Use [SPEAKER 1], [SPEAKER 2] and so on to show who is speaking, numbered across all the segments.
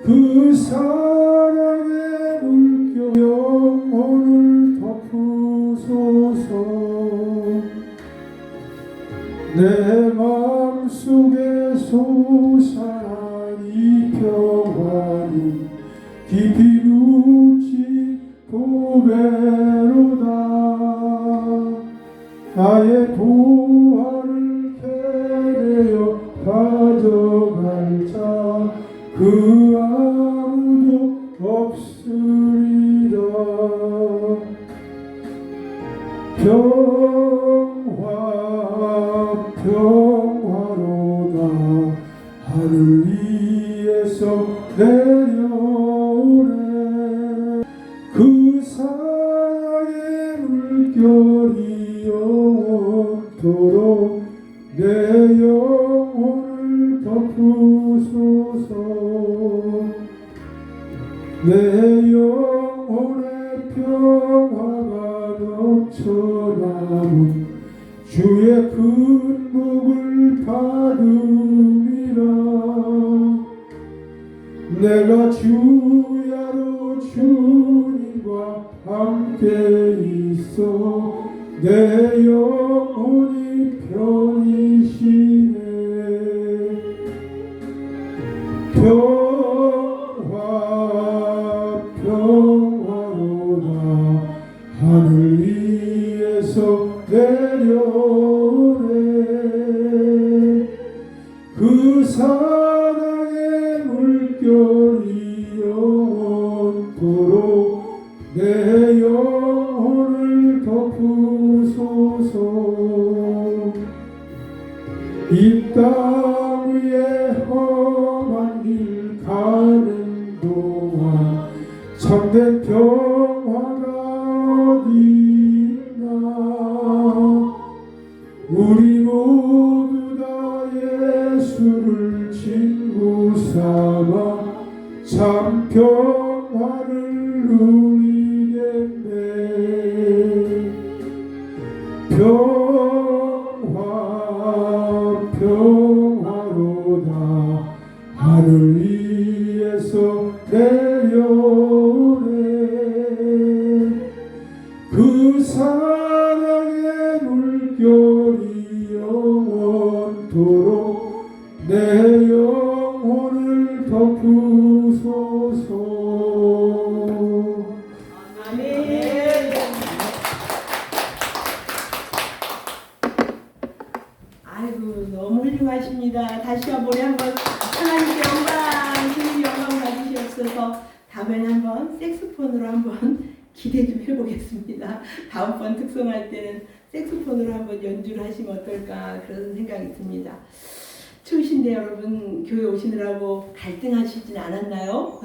[SPEAKER 1] 그 사랑의 물결 영혼을 덮으소서. 내 마음속에 솟아난 이 평화는 깊이 묻힌 보배로다. 나의 보화를 캐내어 가져갈 자 그 아무도 없으리라. 평화로다. 하늘 위에서 내려오네. 그 사랑의 물결이 영원토록 내 영혼을 덮으소서. 내 영혼의 평화가 넘쳐나는 주의 큰 복을 받음이라. 내가 주야로 주님과 함께 있어 내 영혼이 편히쉬네. 평화로다. 하늘 위에서 내려오네. 그 사랑의 물결이 영원토록 내 영혼을 덮으소서. 이 땅 위에 험한 길 가는 동안 참된 평화가 어디 있나. 우리 모두 다 예수를 친구 삼아 참 평화를 누리겠네. 평화로다. 하늘 위에서 내려오네. 그 사랑의 물결이 영원토록 내 영혼을 덮으소서.
[SPEAKER 2] 아이고, 너무 훌륭하십니다. 다시 한번 하나님께 영광, 주님 영광 받으시옵소서. 다음에는 한번 색소폰으로 한번 기대 좀 해보겠습니다. 다음번 특송할 때는 색소폰으로 한번 연주를 하시면 어떨까 그런 생각이 듭니다. 추우신데 여러분 교회 오시느라고 갈등하시진 않았나요?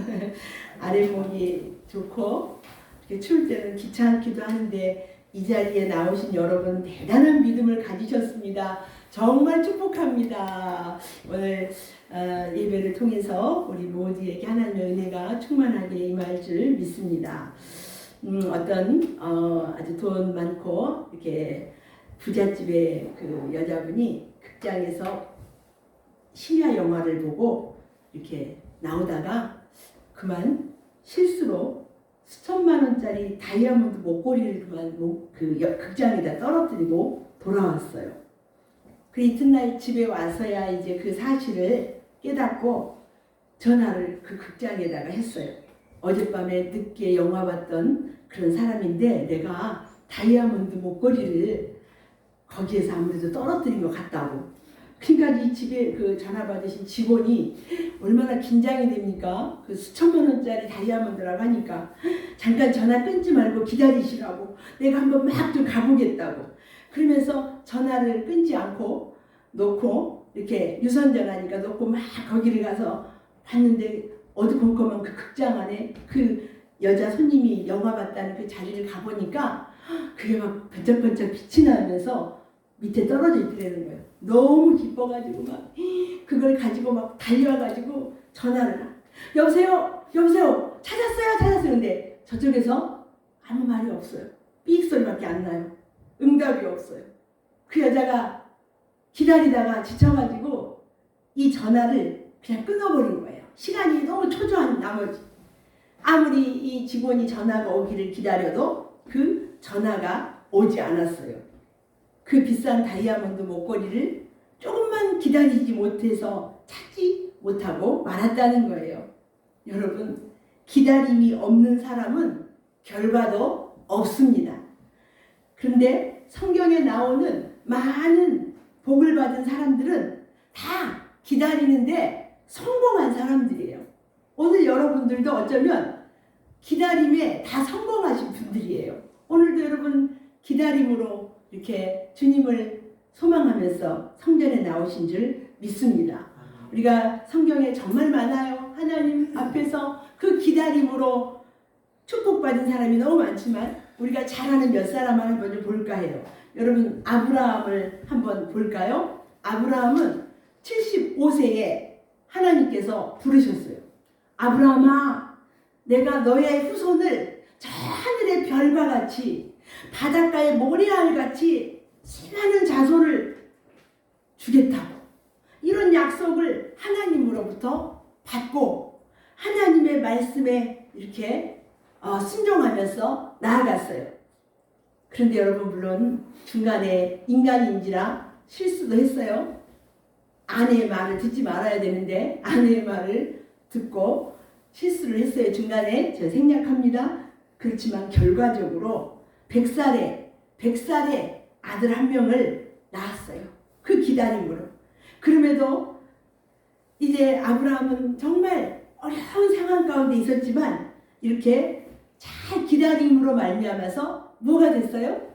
[SPEAKER 2] 아랫목이 좋고 이렇게 추울 때는 귀찮기도 하는데 이 자리에 나오신 여러분 대단한 믿음을 가지셨습니다. 정말 축복합니다. 오늘 예배를 통해서 우리 모두에게 하나님의 은혜가 충만하게 임할 줄 믿습니다. 어떤 아주 돈 많고 이렇게 부잣집의 그 여자분이 극장에서 심야 영화를 보고 이렇게 나오다가 그만 실수로 수천만 원짜리 다이아몬드 목걸이를 그만 그 극장에다 떨어뜨리고 돌아왔어요. 그 이튿날 집에 와서야 이제 그 사실을 깨닫고 전화를 그 극장에다가 했어요. 어젯밤에 늦게 영화 봤던 그런 사람인데 내가 다이아몬드 목걸이를 거기에서 아무래도 떨어뜨린 것 같다고. 그러니까 이 집에 그 전화 받으신 직원이 얼마나 긴장이 됩니까? 그 수천만 원짜리 다이아몬드라고 하니까 잠깐 전화 끊지 말고 기다리시라고. 내가 한번 막 좀 가보겠다고. 그러면서 전화를 끊지 않고 놓고 이렇게 유선전화니까 놓고 막 거기를 가서 봤는데 어두컴컴한 그 극장 안에 그 여자 손님이 영화 봤다는 그 자리를 가보니까 그게 막 번쩍번쩍 빛이 나면서 밑에 떨어져 있더라는 거예요. 너무 기뻐가지고 막 그걸 가지고 막 달려와가지고 전화를 여보세요? 여보세요? 찾았어요? 근데 저쪽에서 아무 말이 없어요. 삑 소리밖에 안 나요. 응답이 없어요. 그 여자가 기다리다가 지쳐가지고 이 전화를 그냥 끊어버린 거예요. 시간이 너무 초조한 나머지 아무리 이 직원이 전화가 오기를 기다려도 그 전화가 오지 않았어요. 그 비싼 다이아몬드 목걸이를 조금만 기다리지 못해서 찾지 못하고 말았다는 거예요. 여러분, 기다림이 없는 사람은 결과도 없습니다. 그런데 성경에 나오는 많은 복을 받은 사람들은 다 기다리는데 성공한 사람들이에요. 오늘 여러분들도 어쩌면 기다림에 다 성공하신 분들이에요. 오늘도 여러분 기다림으로 이렇게 주님을 소망하면서 성전에 나오신 줄 믿습니다. 우리가 성경에 정말 많아요. 하나님 앞에서 그 기다림으로 축복받은 사람이 너무 많지만 우리가 잘 아는 몇 사람을 한번 좀 볼까 해요. 여러분 아브라함을 한번 볼까요? 아브라함은 75세에 하나님께서 부르셨어요. 아브라함아, 내가 너의 후손을 저 하늘의 별과 같이 바닷가의 모래알 같이 수많은 자손을 주겠다고 이런 약속을 하나님으로부터 받고 하나님의 말씀에 이렇게 순종하면서 나아갔어요. 그런데 여러분 물론 중간에 인간인지라 실수도 했어요. 아내의 말을 듣지 말아야 되는데 아내의 말을 듣고 실수를 했어요. 중간에 제가 생략합니다. 그렇지만 결과적으로 100살에 아들 한 명을 낳았어요. 그 기다림으로. 그럼에도 이제 아브라함은 정말 어려운 상황 가운데 있었지만 이렇게 잘 기다림으로 말미암아서 뭐가 됐어요?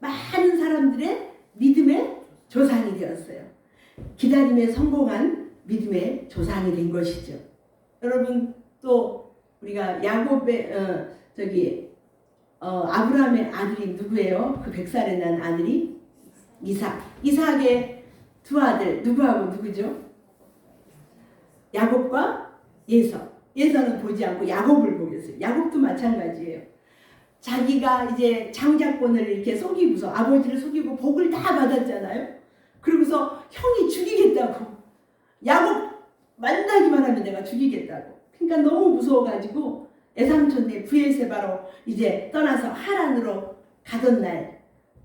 [SPEAKER 2] 많은 사람들의 믿음의 조상이 되었어요. 기다림에 성공한 믿음의 조상이 된 것이죠. 여러분 또 우리가 야곱의 아브라함의 아들이 누구예요? 그 100살에 난 아들이 이삭의 두 아들 누구하고 누구죠? 야곱과 예서. 예서는 보지 않고 야곱을 보겠어요. 야곱도 마찬가지예요. 자기가 이제 장자권을 이렇게 속이고서 아버지를 속이고 복을 다 받았잖아요. 그러고서 형이 죽이겠다고 야곱 만나기만 하면 내가 죽이겠다고. 그러니까 너무 무서워가지고 애삼촌네 브엘세바로 이제 떠나서 하란으로 가던 날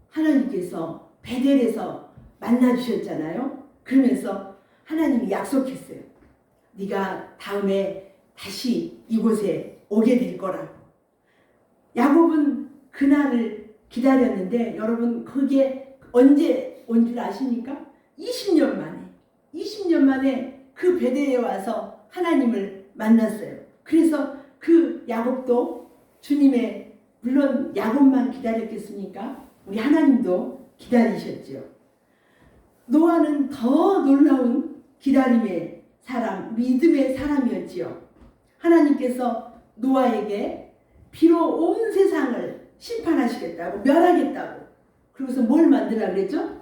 [SPEAKER 2] 하나님께서 베델에서 만나주셨잖아요. 그러면서 하나님이 약속했어요. 네가 다음에 다시 이곳에 오게 될 거라고. 야곱은 그날을 기다렸는데 여러분 그게 언제 온 줄 아십니까? 20년 만에 그 베델에 와서 하나님을 만났어요. 그래서 그 야곱도 주님의 물론 야곱만 기다렸겠습니까? 우리 하나님도 기다리셨죠. 노아는 더 놀라운 기다림의 사람, 믿음의 사람이었지요. 하나님께서 노아에게 비로 온 세상을 심판하시겠다고 멸하겠다고 그러고서 뭘 만들라 그랬죠?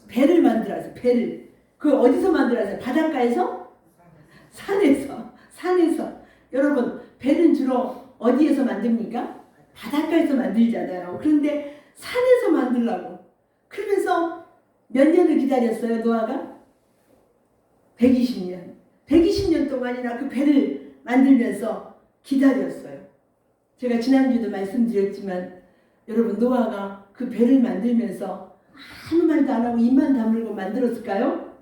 [SPEAKER 2] 배를 만들어서 배를 그 어디서 만들어서 바닷가에서 산에서 여러분 배는 주로 어디에서 만듭니까? 바닷가에서 만들잖아요. 그런데 산에서 만들라고 그러면서 몇 년을 기다렸어요 노아가? 120년 동안이나 그 배를 만들면서 기다렸어요. 제가 지난주도 말씀드렸지만 여러분 노아가 그 배를 만들면서 아무 말도 안 하고 입만 다물고 만들었을까요?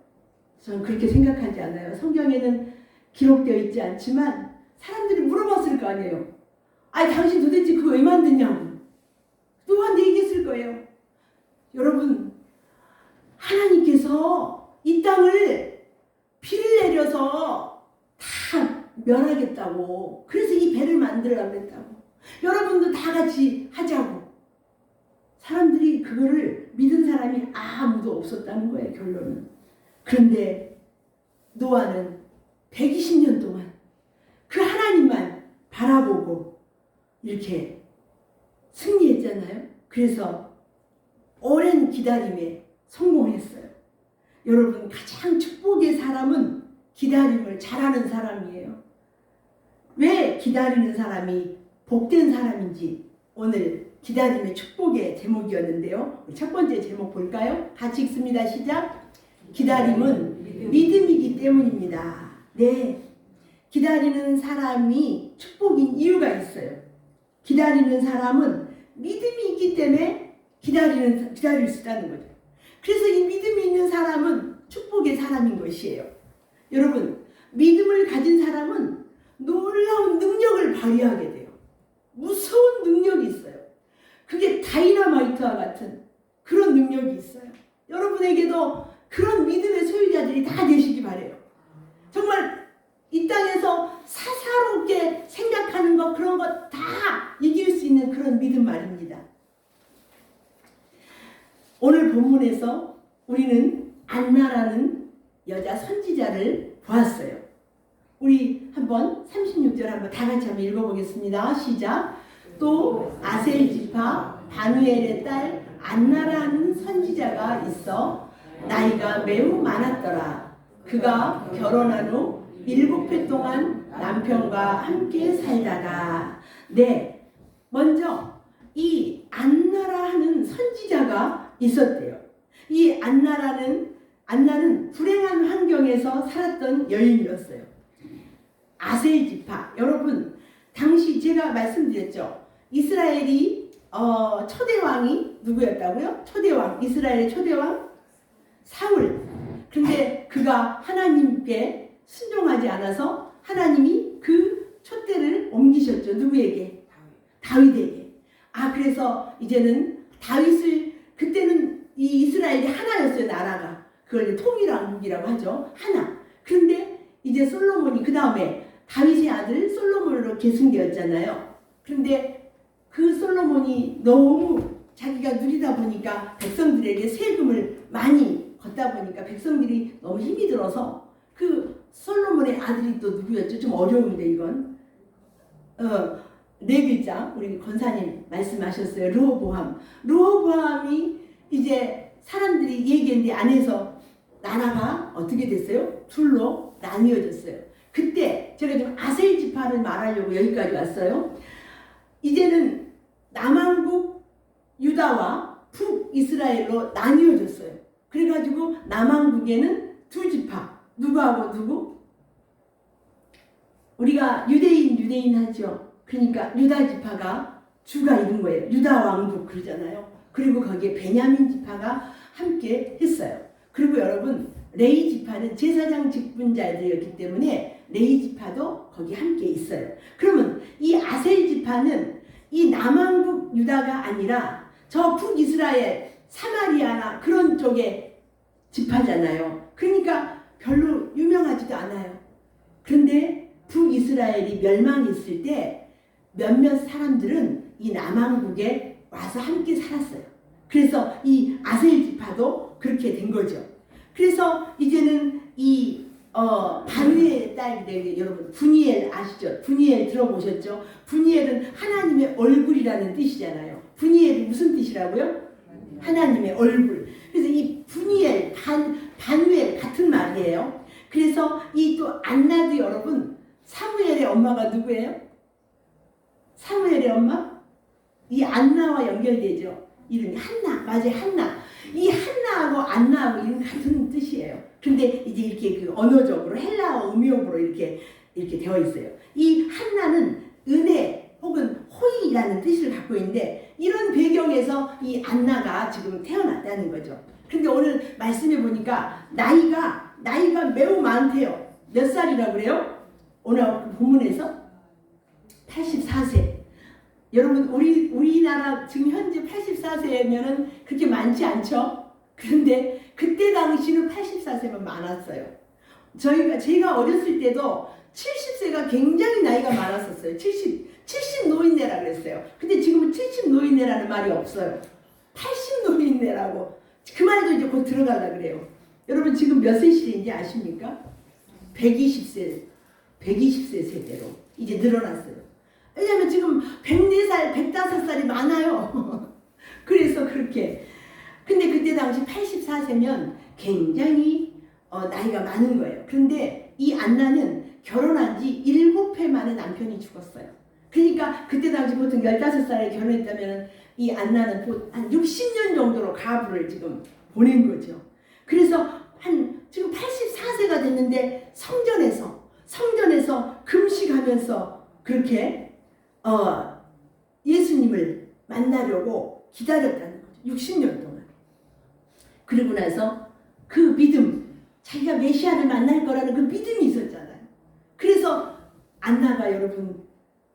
[SPEAKER 2] 저는 그렇게 생각하지 않아요. 성경에는 기록되어 있지 않지만 사람들이 물어봤을 거 아니에요. 아니 당신 도대체 그거 왜 만드냐고. 노아한테 얘기했을 거예요. 여러분 하나님께서 이 땅을 비를 내려서 다 멸하겠다고 그래서 이 배를 만들라고 했다고. 여러분도 다 같이 하자고. 사람들이 그거를 믿은 사람이 아무도 없었다는 거예요. 결론은. 그런데 노아는 120년 동안 그 하나님만 바라보고 이렇게 승리했잖아요. 그래서 오랜 기다림에 성공했어요. 여러분 가장 축복의 사람은 기다림을 잘하는 사람이에요. 왜 기다리는 사람이 복된 사람인지 오늘 기다림의 축복의 제목이었는데요. 첫 번째 제목 볼까요? 같이 읽습니다. 시작. 기다림은 믿음이기 때문입니다. 네. 기다리는 사람이 축복인 이유가 있어요. 기다리는 사람은 믿음이 있기 때문에 기다릴 수 있다는 거죠. 그래서 이 믿음이 있는 사람은 축복의 사람인 것이에요. 여러분, 믿음을 가진 사람은 놀라운 능력을 발휘하게 돼요. 무서운 능력이 있어요. 그게 다이너마이트와 같은 그런 능력이 있어요. 여러분에게도 그런 믿음의 소유자들이 다 되시기 바래요. 정말 이 땅에서 사사롭게 생각하는 것, 그런 것 다 이길 수 있는 그런 믿음 말입니다. 오늘 본문에서 우리는 안나라는 여자 선지자를 보았어요. 우리 한번 36절 한번 다 같이 한번 읽어보겠습니다. 시작. 또 아셀 지파 바누엘의 딸 안나라는 선지자가 있어 나이가 매우 많았더라. 그가 결혼한 후 7회 동안 남편과 함께 살다가 네, 먼저 이 안나라 하는 선지자가 있었대요. 이 안나는 불행한 환경에서 살았던 여인이었어요. 아셀 지파, 여러분 당시 제가 말씀드렸죠. 이스라엘이 초대 왕이 누구였다고요? 초대왕, 이스라엘의 초대왕 사울. 근데 그가 하나님께 순종하지 않아서 하나님이 그 촛대를 옮기셨죠. 누구에게? 다윗에게. 그래서 이제는 다윗을, 그때는 이 이스라엘이 하나였어요. 나라가. 그걸 통일왕국이라고 하죠. 하나. 그런데 이제 솔로몬이 그 다음에 다윗의 아들 솔로몬으로 계승되었잖아요. 그런데 그 솔로몬이 너무 자기가 누리다 보니까 백성들에게 세금을 많이 걷다 보니까 백성들이 너무 힘이 들어서 그 솔로몬의 아들이 또 누구였죠? 좀 어려운데 이건 네 글자 우리 권사님 말씀하셨어요. 르호보암이 이제 사람들이 얘기했는데 안에서 나라가 어떻게 됐어요? 둘로 나뉘어졌어요. 그때 제가 지금 아셀 지파를 말하려고 여기까지 왔어요. 이제는 남왕국 유다와 북이스라엘로 나뉘어졌어요. 그래가지고 남왕국에는 두 지파, 누구하고 누구? 우리가 유대인 하죠. 그러니까 유다 지파가 주가 이룬 거예요. 유다 왕국 그러잖아요. 그리고 거기에 베냐민 지파가 함께 했어요. 그리고 여러분 레위 지파는 제사장 직분자들이었기 때문에 레위 지파도 거기 함께 있어요. 그러면 이 아셀 지파는 이 남왕국 유다가 아니라 저 북이스라엘 사마리아나 그런 쪽의 지파잖아요. 그러니까 별로 유명하지도 않아요. 그런데 북이스라엘이 멸망했을 때 몇몇 사람들은 이 남왕국에 와서 함께 살았어요. 그래서 이 아셀 지파도 그렇게 된 거죠. 그래서 이제는 이 바누엘의 딸이 여러분 분이엘 아시죠? 분이엘 들어보셨죠? 분이엘은 하나님의 얼굴이라는 뜻이잖아요. 분이엘이 무슨 뜻이라고요? 하나님의 얼굴. 그래서 이 분이엘, 바누엘 같은 말이에요. 그래서 이 또 안나도 여러분 사무엘의 엄마가 누구예요? 사무엘의 엄마? 이 안나와 연결되죠. 이름이 한나, 맞아요, 한나. 이 한나하고 안나하고 이름 같은 뜻이에요. 근데 이제 이렇게 그 언어적으로 헬라어 음역으로 이렇게 되어 있어요. 이 한나는 은혜 혹은 호의라는 뜻을 갖고 있는데 이런 배경에서 이 안나가 지금 태어났다는 거죠. 근데 오늘 말씀해 보니까 나이가 매우 많대요. 몇 살이라고 그래요? 오늘 본문에서 84세. 여러분 우리나라 지금 현재 84세면은 그렇게 많지 않죠? 그런데 그때 당시는 84세면 많았어요. 제가 어렸을 때도 70세가 굉장히 나이가 많았었어요. 70 노인네라 그랬어요. 근데 지금은 70 노인네라는 말이 없어요. 80 노인네라고. 그 말도 이제 곧 들어가려고 그래요. 여러분 지금 몇 세 시대인지 아십니까? 120세 세대로 이제 늘어났어요. 왜냐면 지금 104살, 105살이 많아요. 그래서 그렇게. 근데 그때 당시 84세면 굉장히 나이가 많은 거예요. 그런데 이 안나는 결혼한 지 7회 만에 남편이 죽었어요. 그러니까 그때 당시 보통 15살에 결혼했다면 이 안나는 한 60년 정도로 가부를 지금 보낸 거죠. 그래서 지금 갔는데 성전에서 금식하면서 그렇게 예수님을 만나려고 기다렸다는 거죠. 60년 동안. 그리고 나서 그 믿음, 자기가 메시아를 만날 거라는 그 믿음이 있었잖아요. 그래서 안나가 여러분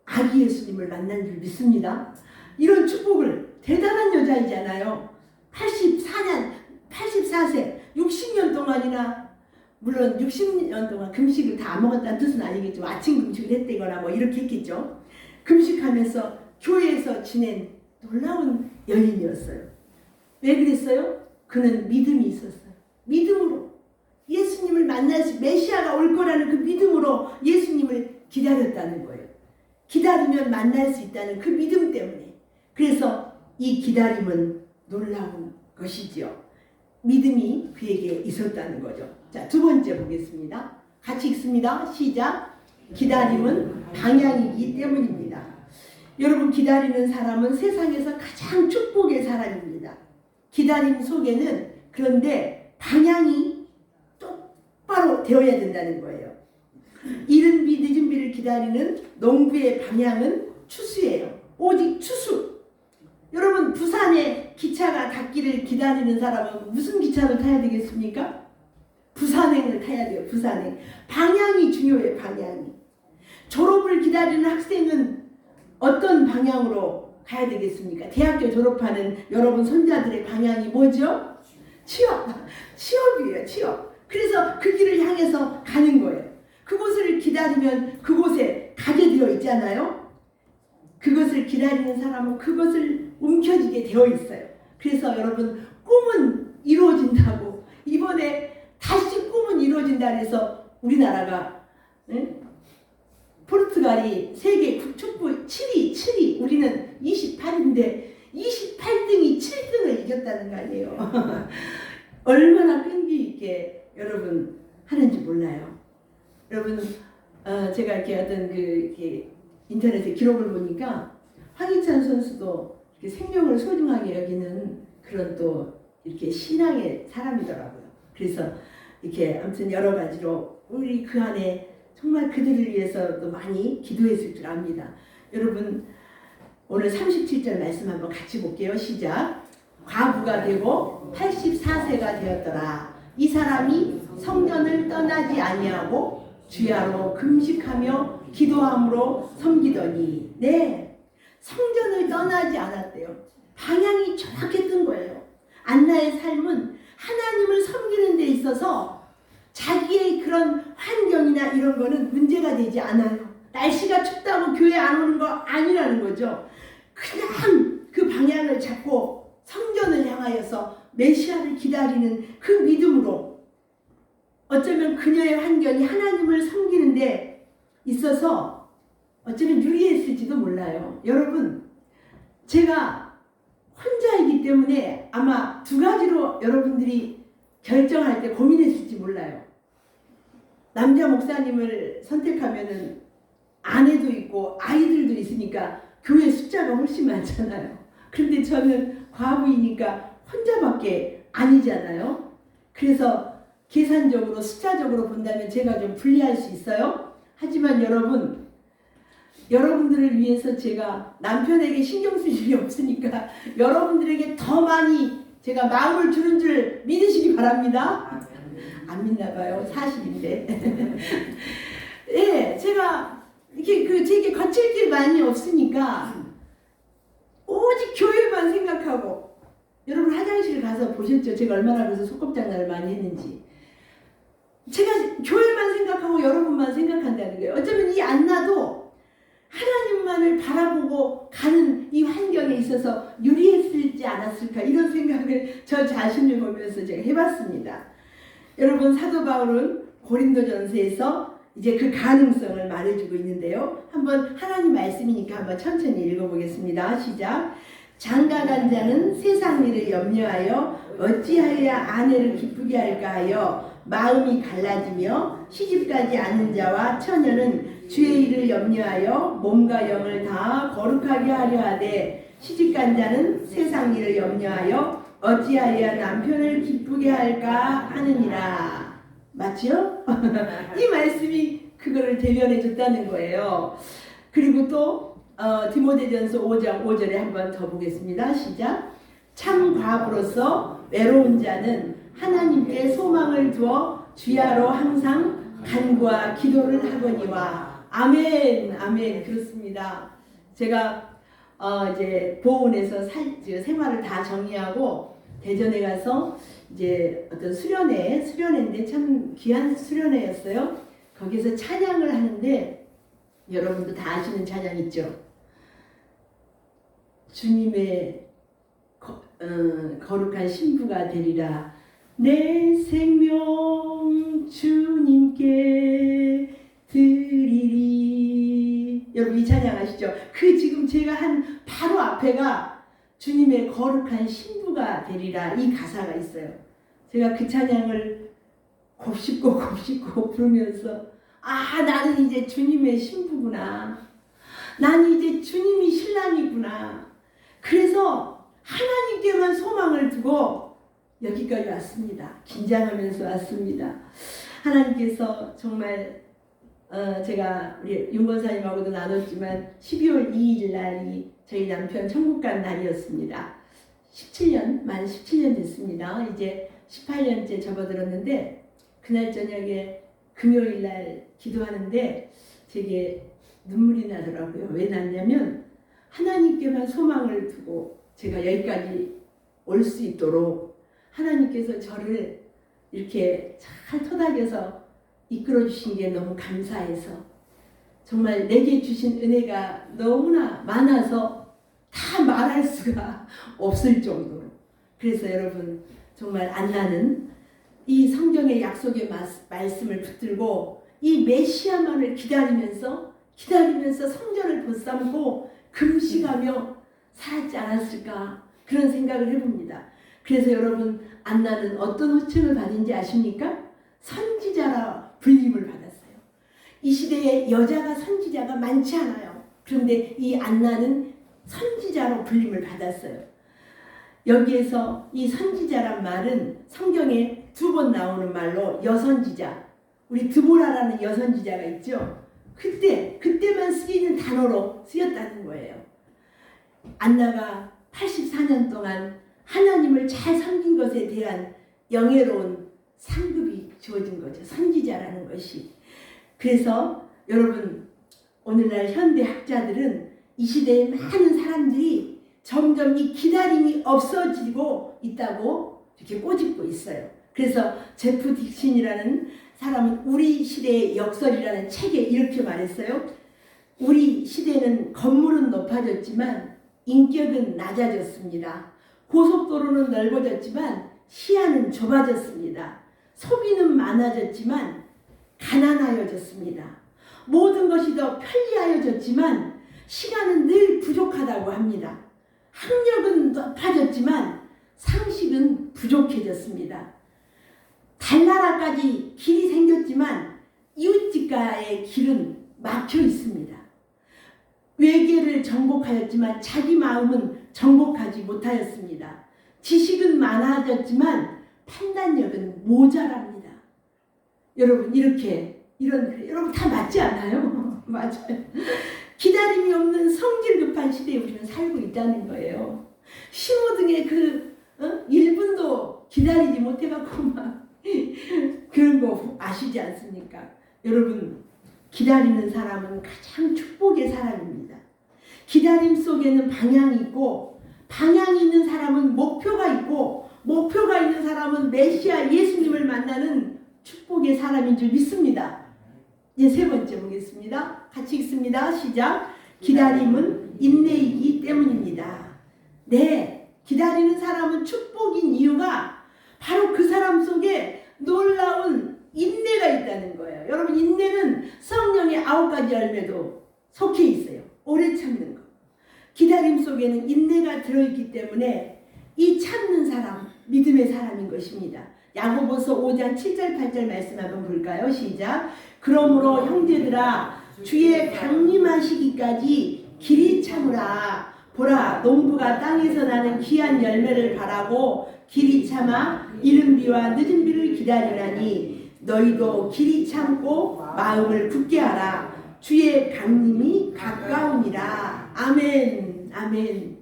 [SPEAKER 2] 아기 예수님을 만난 줄 믿습니다. 이런 축복을, 대단한 여자이잖아요. 84세 60년 동안이나, 물론 60년 동안 금식을 다 안 먹었다는 뜻은 아니겠죠. 아침 금식을 했다거나 뭐 이렇게 했겠죠. 금식하면서 교회에서 지낸 놀라운 여인이었어요. 왜 그랬어요? 그는 믿음이 있었어요. 믿음으로 예수님을 만날 수, 메시아가 올 거라는 그 믿음으로 예수님을 기다렸다는 거예요. 기다리면 만날 수 있다는 그 믿음 때문에. 그래서 이 기다림은 놀라운 것이지요. 믿음이 그에게 있었다는 거죠. 자, 두 번째 보겠습니다. 같이 읽습니다. 시작. 기다림은 방향이기 때문입니다. 여러분, 기다리는 사람은 세상에서 가장 축복의 사람입니다. 기다림 속에는 그런데 방향이 똑바로 되어야 된다는 거예요. 이른 비 늦은 비를 기다리는 농부의 방향은 추수예요. 오직 추수. 여러분, 부산에 기차가 닿기를 기다리는 사람은 무슨 기차를 타야 되겠습니까? 부산행을 타야 돼요. 부산행. 방향이 중요해요. 방향이. 졸업을 기다리는 학생은 어떤 방향으로 가야 되겠습니까? 대학교 졸업하는 여러분 손자들의 방향이 뭐죠? 취업이에요. 취업. 그래서 그 길을 향해서 가는 거예요. 그곳을 기다리면 그곳에 가게 되어 있잖아요. 그것을 기다리는 사람은 그것을 움켜쥐게 되어 있어요. 그래서 여러분, 꿈은 이루어진다고, 이번에 다시 꿈은 이루어진다 해서 우리나라가 포르투갈이 세계 축구 7위, 우리는 28인데 28등이 7등을 이겼다는 거 아니에요. 얼마나 끈기 있게 여러분 하는지 몰라요. 여러분, 제가 이렇게 어떤 이렇게 인터넷에 기록을 보니까 황희찬 선수도 이렇게 생명을 소중하게 여기는 그런 또 이렇게 신앙의 사람이더라고요. 그래서 이렇게 아무튼 여러 가지로 우리 그 안에 정말 그들을 위해서도 많이 기도했을 줄 압니다. 여러분, 오늘 37절 말씀 한번 같이 볼게요. 시작. 과부가 되고 84세가 되었더라. 이 사람이 성전을 떠나지 아니하고 주야로 금식하며 기도함으로 섬기더니, 네, 성전을 떠나지 않았대요. 방향이 정확했던 거예요. 안나의 삶은 하나님을 섬기는 데 있어서 자기의 그런 환경이나 이런 거는 문제가 되지 않아요. 날씨가 춥다고 교회 안 오는 거 아니라는 거죠. 그냥 그 방향을 잡고 성전을 향하여서 메시아를 기다리는 그 믿음으로, 어쩌면 그녀의 환경이 하나님을 섬기는 데 있어서 어쩌면 유리했을지도 몰라요. 여러분, 제가 혼자이기 때문에 아마 두 가지로 여러분들이 결정할 때 고민했을지 몰라요. 남자 목사님을 선택하면은 아내도 있고 아이들도 있으니까 교회 숫자가 훨씬 많잖아요. 그런데 저는 과부이니까 혼자밖에 아니잖아요. 그래서 계산적으로 숫자적으로 본다면 제가 좀 불리할 수 있어요. 하지만 여러분들을 위해서 제가 남편에게 신경 쓸 일이 없으니까 여러분들에게 더 많이 제가 마음을 주는 줄 믿으시기 바랍니다. 안 믿나 봐요. 사실인데. 예, 제가 이렇게 제게 거칠 게 많이 없으니까 오직 교회만 생각하고, 여러분 화장실 가서 보셨죠? 제가 얼마나 그래서 속꿉장난을 많이 했는지. 제가 교회만 생각하고 여러분만 생각한다는 거예요. 어쩌면 이 안나도 하나님만을 바라보고 가는 이 환경에 있어서 유리했을지 않았을까, 이런 생각을 저 자신을 보면서 제가 해봤습니다. 여러분, 사도 바울은 고린도전서에서 이제 그 가능성을 말해주고 있는데요. 한번 하나님 말씀이니까 한번 천천히 읽어보겠습니다. 시작. 장가간 자는 세상 일을 염려하여 어찌하여야 아내를 기쁘게 할까 하여 마음이 갈라지며, 시집가지 않은 자와 처녀는 주의 일을 염려하여 몸과 영을 다 거룩하게 하려 하되, 시집간 자는 세상 일을 염려하여 어찌하여야 남편을 기쁘게 할까 하느니라. 맞죠? 이 말씀이 그거를 대변해 줬다는 거예요. 그리고 또 디모데전서 5장 5절에 한번 더 보겠습니다. 시작. 참 과부로서 외로운 자는 하나님께 소망을 두어 주야로 항상 간구와 기도를 하거니와. 아멘. 아멘. 그렇습니다. 제가 이제 보훈에서 생활을 다 정리하고 대전에 가서 이제 어떤 수련회인데 참 귀한 수련회였어요. 거기서 찬양을 하는데 여러분도 다 아시는 찬양 있죠. 주님의 거룩한 신부가 되리라. 내 생명 주님께 드리리. 여러분 이 찬양 아시죠? 그 지금 제가 한 바로 앞에가 주님의 거룩한 신부가 되리라 이 가사가 있어요. 제가 그 찬양을 곱씹고 부르면서 나는 이제 주님의 신부구나. 나는 이제 주님이 신랑이구나. 그래서 하나님께만 소망을 두고 여기까지 왔습니다. 긴장하면서 왔습니다. 하나님께서 정말 제가 우리 윤권사님하고도 나눴지만 12월 2일 날이 저희 남편 천국 간 날이었습니다. 만 17년 됐습니다. 이제 18년째 접어들었는데 그날 저녁에 금요일 날 기도하는데 제게 눈물이 나더라고요. 왜 났냐면 하나님께만 소망을 두고 제가 여기까지 올 수 있도록 하나님께서 저를 이렇게 잘 토닥여서 이끌어 주신 게 너무 감사해서 정말 내게 주신 은혜가 너무나 많아서 다 말할 수가 없을 정도로. 그래서 여러분 정말 안나는 이 성경의 약속의 말씀을 붙들고 이 메시아만을 기다리면서 성전을 벗삼고 금식하며 살았지 않았을까 그런 생각을 해봅니다. 그래서 여러분 안나는 어떤 호칭을 받은지 아십니까? 선지자라 불림을 받았어요. 이 시대에 여자가 선지자가 많지 않아요. 그런데 이 안나는 선지자로 불림을 받았어요. 여기에서 이 선지자란 말은 성경에 2번 나오는 말로 여선지자, 우리 드보라라는 여선지자가 있죠. 그때만 쓰이는 단어로 쓰였다는 거예요. 안나가 84년 동안 하나님을 잘 섬긴 것에 대한 영예로운 상급이 주어진 거죠. 선지자라는 것이. 그래서 여러분 오늘날 현대 학자들은 이 시대에 많은 사람들이 점점 이 기다림이 없어지고 있다고 이렇게 꼬집고 있어요. 그래서 제프 딕슨이라는 사람은 우리 시대의 역설이라는 책에 이렇게 말했어요. 우리 시대는 건물은 높아졌지만 인격은 낮아졌습니다. 고속도로는 넓어졌지만 시야는 좁아졌습니다. 소비는 많아졌지만 가난하여졌습니다. 모든 것이 더 편리하여졌지만 시간은 늘 부족하다고 합니다. 학력은 높아졌지만 상식은 부족해졌습니다. 달나라까지 길이 생겼지만 이웃집가의 길은 막혀 있습니다. 외계를 정복하였지만 자기 마음은 정복하지 못하였습니다. 지식은 많아졌지만 판단력은 모자랍니다. 여러분 여러분 다 맞지 않나요? 맞아요. 기다림이 없는 성질 급한 시대에 우리는 살고 있다는 거예요. 신호등에 1분도 기다리지 못해갖고 막 그런 거 아시지 않습니까? 여러분 기다리는 사람은 가장 축복의 사람입니다. 기다림 속에는 방향이 있고 방향이 있는 사람은 목표가 있고 목표가 있는 사람은 메시아 예수님을 만나는 축복의 사람인 줄 믿습니다. 이제 3번째 보겠습니다. 같이 읽습니다. 시작. 기다림은 인내이기 때문입니다. 네, 기다리는 사람은 축복인 이유가 바로 그 사람 속에 놀라운 인내가 있다는 거예요. 여러분 인내는 성령의 9가지 열매도 속해 있어요. 오래 참는 거. 기다림 속에는 인내가 들어있기 때문에 이 참는 사람 믿음의 사람인 것입니다. 야고보서 5장 7절 8절 말씀 한번 볼까요? 시작. 그러므로 형제들아 주의 강림하시기까지 길이 참으라. 보라 농부가 땅에서 나는 귀한 열매를 바라고 길이 참아 이른 비와 늦은 비를 기다리나니 너희도 길이 참고 마음을 굳게 하라. 주의 강림이 가까우니라. 아멘. 아멘.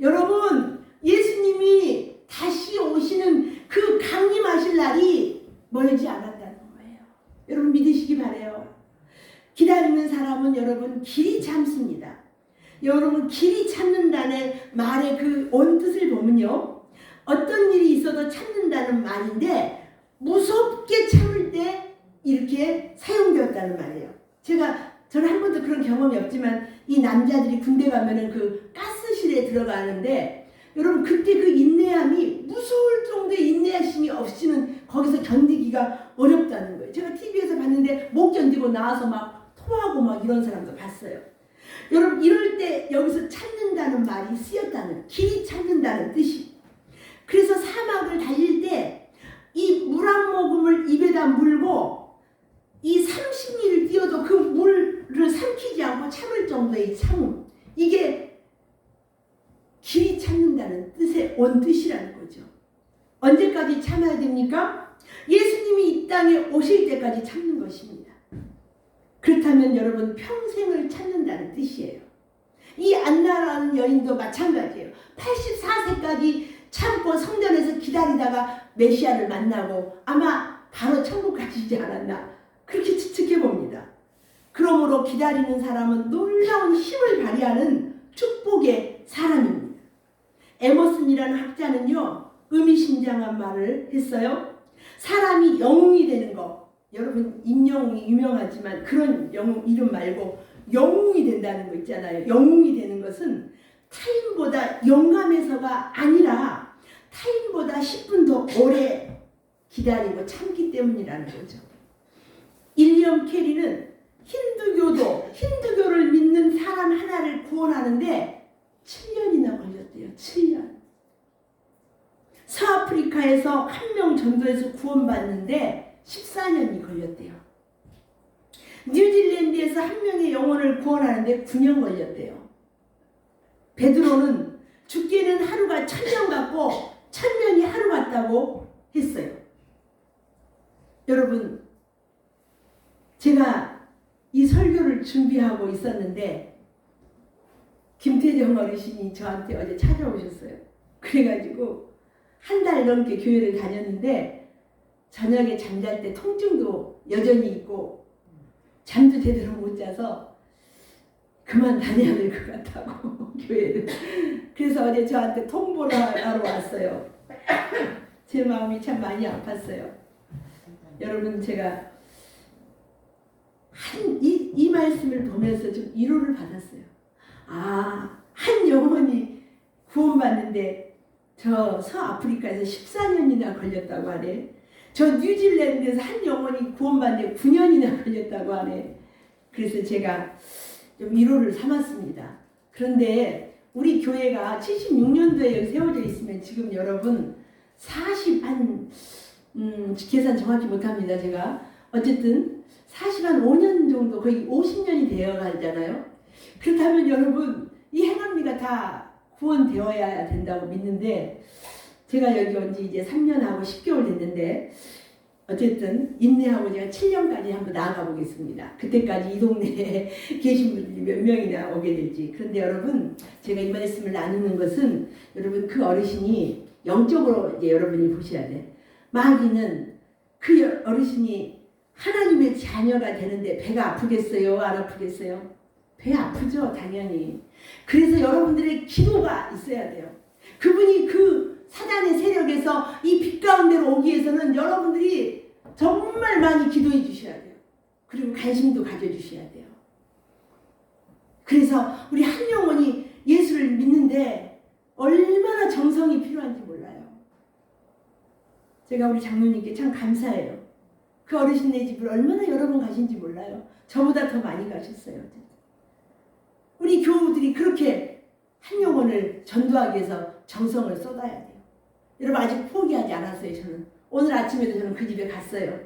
[SPEAKER 2] 여러분, 예수님이 다시 오시는 그 강림하실 날이 멀지 않았다는 거예요. 여러분 믿으시기 바라요. 기다리는 사람은 여러분 길이 참습니다. 여러분 길이 참는다는 말의 그 원뜻을 보면요, 어떤 일이 있어도 참는다는 말인데 무섭게 참을 때 이렇게 사용되었다는 말이에요. 저는 한 번도 그런 경험이 없지만 이 남자들이 군대 가면은 그 가스실에 들어가는데 여러분 그때 그 인내함이 무서울 정도의 인내심이 없이는 거기서 견디기가 어렵다는 거예요. 제가 TV에서 봤는데 못 견디고 나와서 막 토하고 막 이런 사람도 봤어요. 여러분 이럴 때 여기서 참는다는 말이 쓰였다는, 길이 참는다는 뜻이. 그래서 사막을 달릴 때 이 물 한 모금을 입에다 물고 이 30리를 뛰어도 그 물을 삼키지 않고 참을 정도의 참음, 이게 길이 참는다는 뜻의 원뜻이라는 거죠. 언제까지 참아야 됩니까? 예수님이 이 땅에 오실 때까지 참는 것입니다. 그렇다면 여러분 평생을 참는다는 뜻이에요. 이 안나라는 여인도 마찬가지예요. 84세까지 참고 성전에서 기다리다가 메시아를 만나고 아마 바로 천국 가시지 않았나, 그렇게 추측해 봅니다. 그러므로 기다리는 사람은 놀라운 힘을 발휘하는 축복의 사람입니다. 에머슨이라는 학자는요, 의미심장한 말을 했어요. 사람이 영웅이 되는 거, 여러분 임영웅이 유명하지만 그런 영웅 이름 말고 영웅이 된다는 거 있잖아요. 영웅이 되는 것은 타인보다 용감해서가 아니라 타인보다 10분 더 오래 기다리고 참기 때문이라는 거죠. 일리엄 캐리는 힌두교를 믿는 사람 하나를 구원하는데 7년이나 걸렸대요. 7년. 서아프리카에서 한 명 전도해서 구원받는데 14년이 걸렸대요. 뉴질랜드에서 한 명의 영혼을 구원하는데 9년 걸렸대요. 베드로는 죽기에는 하루가 1000년 같고 1000년이 하루 같다고 했어요. 여러분, 제가 이 설교를 준비하고 있었는데 김태정 어르신이 저한테 어제 찾아오셨어요. 그래가지고 한 달 넘게 교회를 다녔는데 저녁에 잠잘 때 통증도 여전히 있고 잠도 제대로 못 자서 그만 다녀야 될 것 같다고 교회를. 그래서 어제 저한테 통보를 하러 왔어요. 제 마음이 참 많이 아팠어요. 여러분, 제가 이 말씀을 보면서 좀 위로를 받았어요. 한 영혼이 구원받는데 저 서아프리카에서 14년이나 걸렸다고 하네. 저 뉴질랜드에서 한 영혼이 구원받는데 9년이나 걸렸다고 하네. 그래서 제가 좀 위로를 삼았습니다. 그런데 우리 교회가 76년도에 여기 세워져 있으면 지금 여러분 계산 정확히 못합니다. 제가 어쨌든 5년 정도, 거의 50년이 되어 가잖아요. 그렇다면 여러분 이 행함리가 다 구원되어야 된다고 믿는데, 제가 여기 온 지 이제 3년하고 10개월 됐는데 어쨌든 인내하고 제가 7년까지 한번 나아가 보겠습니다. 그때까지 이 동네에 계신 분들이 몇 명이나 오게 될지. 그런데 여러분, 제가 이 말씀을 나누는 것은 여러분 그 어르신이 영적으로 이제 여러분이 보셔야 돼. 마귀는 그 어르신이 하나님의 자녀가 되는데 배가 아프겠어요? 안 아프겠어요? 배 아프죠, 당연히. 그래서 여러분들의 기도가 있어야 돼요. 그분이 그 사단의 세력에서 이 빛 가운데로 오기 위해서는 여러분들이 정말 많이 기도해 주셔야 돼요. 그리고 관심도 가져주셔야 돼요. 그래서 우리 한 영혼이 예수를 믿는데 얼마나 정성이 필요한지 몰라요. 제가 우리 장로님께 참 감사해요. 그 어르신네 집을 얼마나 여러 번 가신지 몰라요. 저보다 더 많이 가셨어요. 우리 교우들이 그렇게 한 영혼을 전도하기 위해서 정성을 쏟아야 돼요. 여러분, 아직 포기하지 않았어요. 저는 오늘 아침에도 저는 그 집에 갔어요.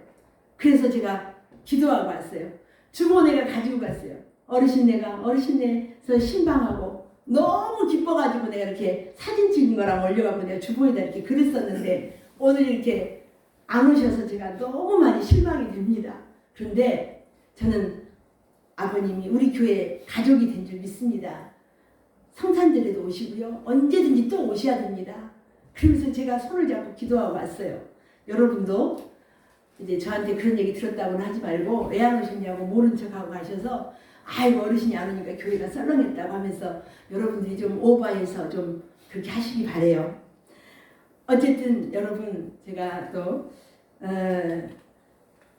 [SPEAKER 2] 그래서 제가 기도하고 왔어요. 주모네가 가지고 갔어요. 어르신네에서 신방하고 너무 기뻐가지고 내가 이렇게 사진 찍은 거랑 올려갖고 내가 주보에다 이렇게 글을 썼는데, 오늘 이렇게 안 오셔서 제가 너무 많이 실망이 됩니다. 그런데 저는 아버님이 우리 교회 가족이 된 줄 믿습니다. 성탄절에도 오시고요. 언제든지 또 오셔야 됩니다. 그러면서 제가 손을 잡고 기도하고 왔어요. 여러분도 이제 저한테 그런 얘기 들었다고는 하지 말고 왜 안 오셨냐고 모른 척하고 가셔서 아이고 어르신이 안 오니까 교회가 썰렁했다고 하면서 여러분들이 좀 오버해서 좀 그렇게 하시기 바래요. 어쨌든 여러분 제가 또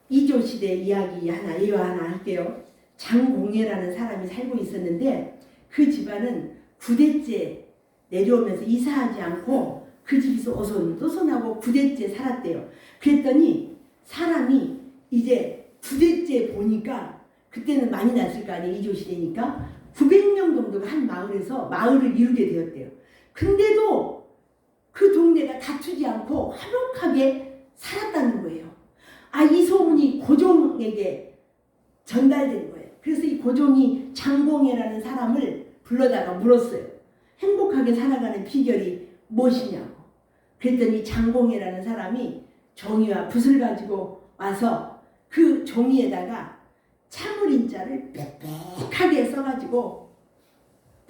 [SPEAKER 2] 이조 시대 이야기 하나 예화 하나 할게요. 장공예라는 사람이 살고 있었는데 그 집안은 9대째 내려오면서 이사하지 않고 그 집에서 오손도손하고 9대째 살았대요. 그랬더니 사람이 이제 9대째 보니까 그때는 많이 났을 거 아니에요. 이조 시대니까 900명 정도가 한 마을에서 마을을 이루게 되었대요. 근데도 그 동네가 다투지 않고 화목하게 살았다는 거예요. 아, 이 소문이 고종에게 전달된 거예요. 그래서 이 고종이 장공예라는 사람을 불러다가 물었어요. 행복하게 살아가는 비결이 무엇이냐고. 그랬더니 장공예라는 사람이 종이와 붓을 가지고 와서 그 종이에다가 참을인자를 빽빽하게 써가지고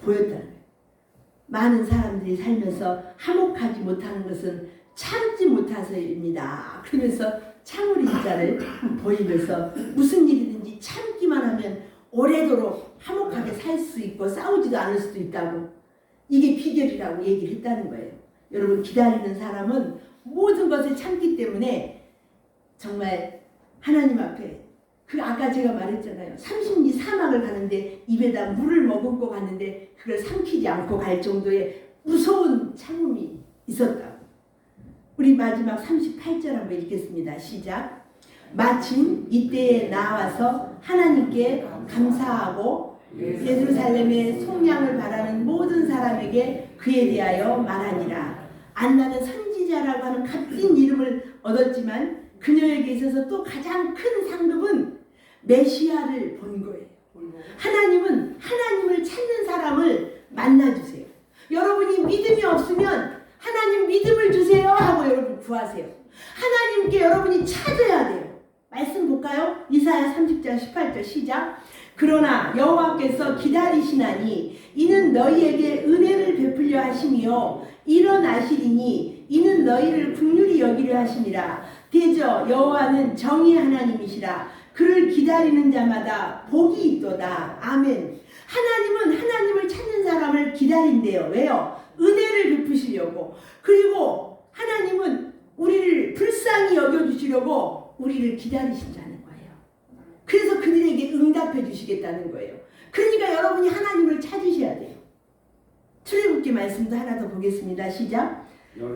[SPEAKER 2] 보였다는 거예요. 많은 사람들이 살면서 화목하지 못하는 것은 참지 못해서입니다. 그러면서 참을인자를 보이면서 무슨 일이든지 참기만 하면 오래도록 화목하게 살 수 있고 싸우지도 않을 수도 있다고, 이게 비결이라고 얘기를 했다는 거예요. 여러분, 기다리는 사람은 모든 것을 참기 때문에 정말 하나님 앞에, 그 아까 제가 말했잖아요. 30리 사막을 가는데 입에다 물을 머금고 갔는데 그걸 삼키지 않고 갈 정도의 무서운 참음이 있었다고. 우리 마지막 38절 한번 읽겠습니다. 시작. 마침 이때에 나와서 하나님께 감사하고 예루살렘의 속량을 바라는 모든 사람에게 그에 대하여 말하니라. 안나는 선지자라고 하는 값진 이름을 얻었지만 그녀에게 있어서 또 가장 큰 상급은 메시아를 본 거예요. 하나님은 하나님을 찾는 사람을 만나주세요. 여러분이 믿음이 없으면 하나님 믿음을 주세요 하고 여러분 구하세요. 하나님께 여러분이 찾아야 돼요. 말씀 볼까요? 이사야 30장 18절 시작. 그러나 여호와께서 기다리시나니 이는 너희에게 은혜를 베풀려 하심이요 일어나시리니 이는 너희를 긍휼히 여기려 하심이라. 대저 여호와는 정의의 하나님이시라. 그를 기다리는 자마다 복이 있도다. 아멘. 하나님은 하나님을 찾는 사람을 기다린대요. 왜요? 은혜를 베푸시려고. 그리고 하나님은 우리를 불쌍히 여겨주시려고 우리를 기다리신다는 거예요. 그래서 그들에게 응답해 주시겠다는 거예요. 그러니까 여러분이 하나님을 찾으셔야 돼요. 출애굽기 말씀도 하나 더 보겠습니다. 시작.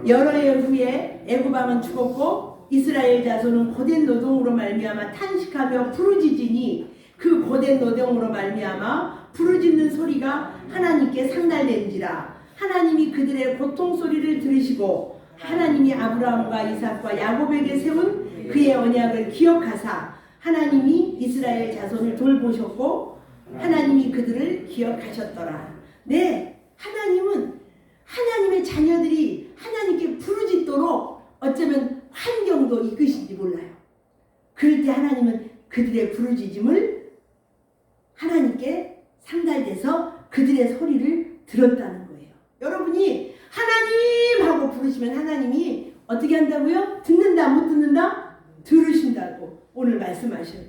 [SPEAKER 2] 여러 해 후에 애굽 왕은 죽었고 이스라엘 자손은 고된 노동으로 말미암아 탄식하며 부르짖으니 그 고된 노동으로 말미암아 부르짖는 소리가 하나님께 상달된지라. 하나님이 그들의 고통 소리를 들으시고 하나님이 아브라함과 이삭과 야곱에게 세운 그의 언약을 기억하사 하나님이 이스라엘 자손을 돌보셨고 하나님이 그들을 기억하셨더라. 네, 하나님은 하나님의 자녀들이 하나님께 부르짖도록 어쩌면 환경도 이끄신지 몰라요. 그럴 때 하나님은 그들의 부르짖음을 하나님께 상달돼서 그들의 소리를 들었다는 거예요. 여러분이 하나님 하고 부르시면 하나님이 어떻게 한다고요? 듣는다 못 듣는다? 들으신다고 오늘 말씀하셔요.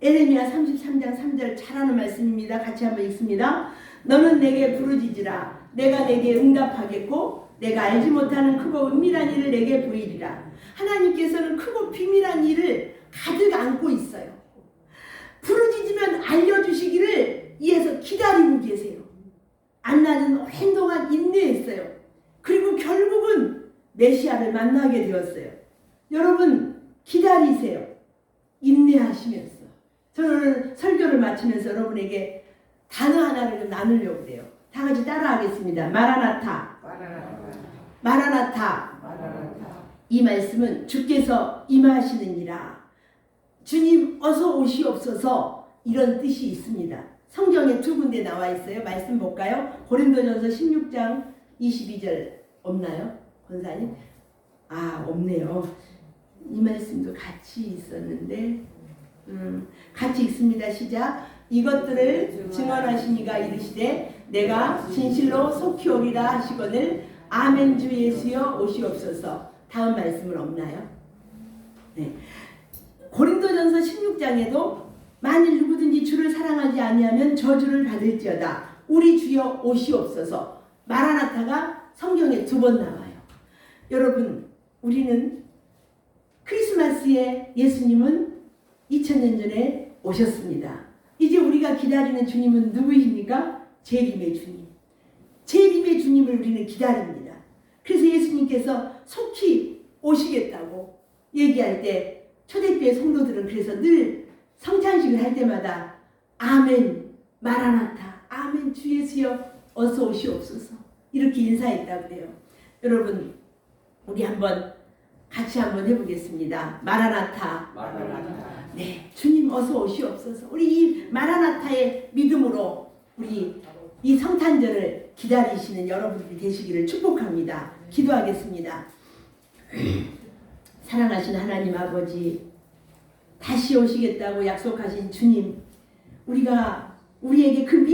[SPEAKER 2] 에레미야 33장 3절 잘하는 말씀입니다. 같이 한번 읽습니다. 너는 내게 부르짖으라. 내가 내게 응답하겠고 내가 알지 못하는 크고 은밀한 일을 내게 보이리라. 하나님께서는 크고 비밀한 일을 가득 안고 있어요. 부르짖으면 알려주시기를 위해서 기다리고 계세요. 안나는 오랜 동안 인내했어요. 그리고 결국은 메시아를 만나게 되었어요. 여러분 기다리세요. 인내하시면서. 저는 설교를 마치면서 여러분에게 단어 하나를 좀 나누려고 해요. 다 같이 따라하겠습니다. 마라나타. 마라나타. 이 말씀은 주께서 임하시느니라. 주님 어서 오시옵소서, 이런 뜻이 있습니다. 성경에 두 군데 나와 있어요. 말씀 볼까요? 고린도전서 16장 22절 없나요? 권사님? 아, 없네요. 이 말씀도 같이 있었는데 같이 읽습니다. 시작. 이것들을 증언하시니가 이르시되 내가 진실로 속히 오리라 하시거늘 아멘 주 예수여 오시옵소서. 다음 말씀은 없나요? 네. 고린도전서 16장에도 만일 누구든지 주를 사랑하지 아니하면 저주를 받을지어다. 우리 주여 오시옵소서. 마라나타가 성경에 2번 나와요. 여러분, 우리는 크리스마스에 예수님은 2000년 전에 오셨습니다. 이제 우리가 기다리는 주님은 누구이십니까? 재림의 주님. 재림의 주님을 우리는 기다립니다. 그래서 예수님께서 속히 오시겠다고 얘기할 때 초대교회 성도들은 그래서 늘 성찬식을 할 때마다 아멘 마라나타 아멘 주 예수여 어서 오시옵소서 이렇게 인사했다고 그래요. 여러분 우리 같이 한번 해보겠습니다. 마라나타. 네, 주님 어서 오시옵소서. 우리 이 마라나타의 믿음으로 우리 이 성탄절을 기다리시는 여러분들이 되시기를 축복합니다. 기도하겠습니다. 사랑하신 하나님 아버지, 다시 오시겠다고 약속하신 주님, 우리에게 그